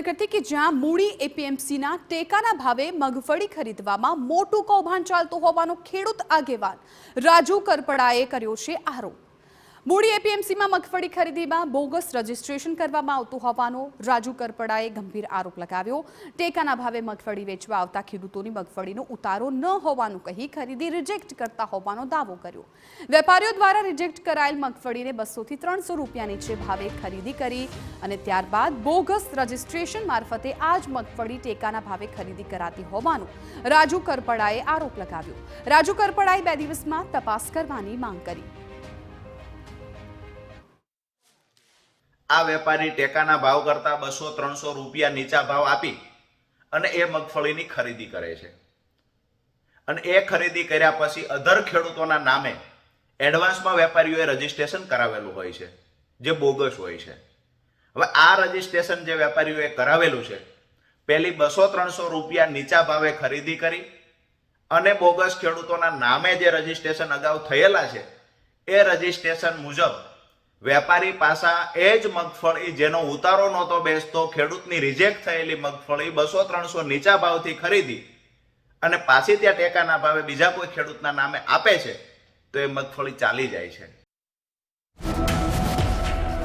જામનગરથી કે જ્યાં મૂડી એપીએમસીના ટેકાના ભાવે મગફળી ખરીદવામાં મોટું કૌભાંડ ચાલતું હોવાનો ખેડૂત આગેવાન રાજુ કરપડાએ કર્યો છે આરોપ। મૂડી એપીએમસીમાં મગફળી ખરીદીમાં બોગસ રજીસ્ટ્રેશન કરવામાં આવતું હોવાનો રાજુ કરપડાએ ગંભીર આરોપ લગાવ્યો। ટેકાના ભાવે મગફળી વેચવા આવતા ખેડૂતોની મગફળીનો ઉતારો ન હોવાનું કહી ખરીદી રિજેક્ટ કરતા હોવાનો દાવો કર્યો। વેપારીઓ દ્વારા રિજેક્ટ કરાયેલ મગફળીને 200 થી 300 રૂપિયા નીચે ભાવે ખરીદી કરી અને ત્યારબાદ બોગસ રજીસ્ટ્રેશન મારફતે આ જ મગફળી ટેકાના ભાવે ખરીદી કરાતી હોવાનો રાજુ કરપડાએ આરોપ લગાવ્યો। રાજુ કરપડાએ 2 દિવસમાં તપાસ કરવાની માંગ કરી। આ વેપારી ટેકાના ભાવ કરતા 200-300 રૂપિયા નીચા ભાવ આપી અને એ મગફળીની ખરીદી કરે છે અને એ ખરીદી કર્યા પછી અધર ખેડૂતોના નામે એડવાન્સમાં વેપારીઓએ રજીસ્ટ્રેશન કરાવેલું હોય છે જે બોગસ હોય છે। હવે આ રજીસ્ટ્રેશન જે વેપારીઓએ કરાવેલું છે પહેલી 200-300 રૂપિયા નીચા ભાવે ખરીદી કરી અને બોગસ ખેડૂતોના નામે જે રજીસ્ટ્રેશન અગાઉ થયેલા છે એ રજીસ્ટ્રેશન મુજબ વેપારી પાસા એ જ મગફળી જેનો ઉતારો નહોતો બેસતો ખેડૂતની રિજેક્ટ થયેલી મગફળી 200-300 નીચા ભાવથી ખરીદી અને પાછી ત્યાં ટેકાના ભાવે બીજા કોઈ ખેડૂતના નામે આપે છે તો એ મગફળી ચાલી જાય છે।